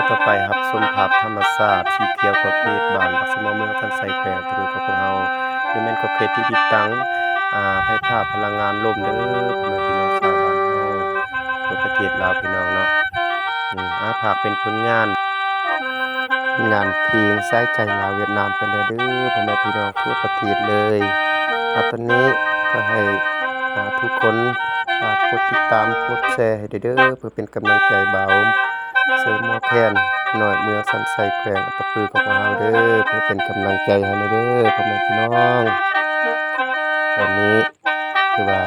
ต่อไปครับชมภาพธรรมชาติสีเขียวขขตบ้านปักสมอเมืองทันไสแขวงตะลุยของพวกเราอยู่แม่นขอบเขตที่ติดตั้งไฟฟ้าพลังงานลมเด้อพ่อแม่พี่น้องชาวบ้านเฮาทั่วประเทศลาวพี่น้องเนาะภาพเป็นผลงานเพลงสายใจลาวเวียดนามเพิ่นเด้อพ่อแม่พี่น้องทั่วประเทศเลยตอนนี้ก็ให้ทุกคนกดติดตามกดแชร์ให้เด้อเพื่อเป็นกำลังใจบ่าวเสริมหมอแคนน้อยเมืองสันไสแขวงอัตตปือของพวกเราเด้อเพื่อเป็นกำลังใจให้เด้อพ่อแม่พี่น้องตอนนี้คือว่า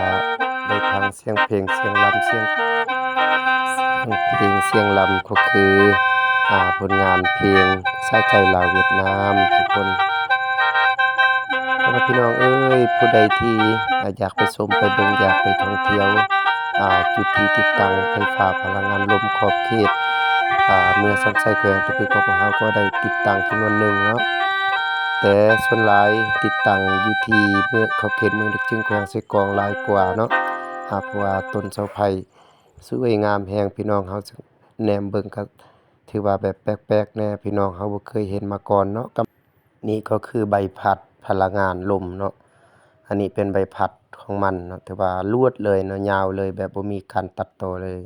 ได้ฟังเสียงเพลงเสียงรำเสียงเพลงเสียงรำก็คือผลงานเพลงสายใจลาวเวียดนามทุกคนพ่อแม่พี่น้องเอ้ยผู้ใดที่อยากไปชมไปเบิ่งอยากไปท่องเที่ยวจุดที่ติดตั้งไฟฟ้าพลังงานลมขอบเขตเมืองสันไสแขวงตะปือของพวกเราก็ได้ติดตั้งจำนวนหนึ่งเนาะแต่ส่วนหลายติดตั้งอยู่ที่เมืองขอบเขตเมืองลึกจึงแขวงไสกองหลายกว่าเนาะเพราะว่าต้นเสาไผ่สวยงามแรงพี่น้องเฮาแนมเบิ่งก็ถือว่าแบบแปลกๆแน่พี่น้องเฮาบ่เคยเห็นมาก่อนเนาะนี่ก็คือใบพัดพลังงานลมเนาะอันนี้เป็นใบพัดของมันเนาะแต่ว่าลวดเลยเนาะยาวเลยแบบบ่มีการตัดต่อเลย